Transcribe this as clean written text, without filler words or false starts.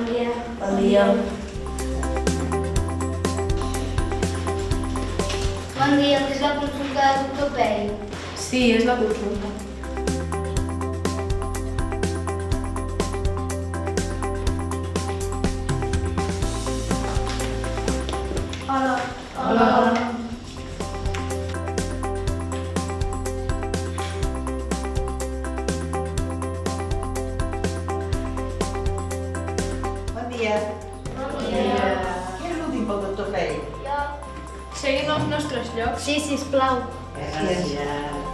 Bon dia. Bon dia. Bon dia, és la consulta del doctor Peri. Sí, és la consulta. Hola. Hola. Bon dia. Bon dia. Qui és l'últim pel doctor Peri? Jo. Seguim els nostres llocs. Sí, sisplau. Gràcies.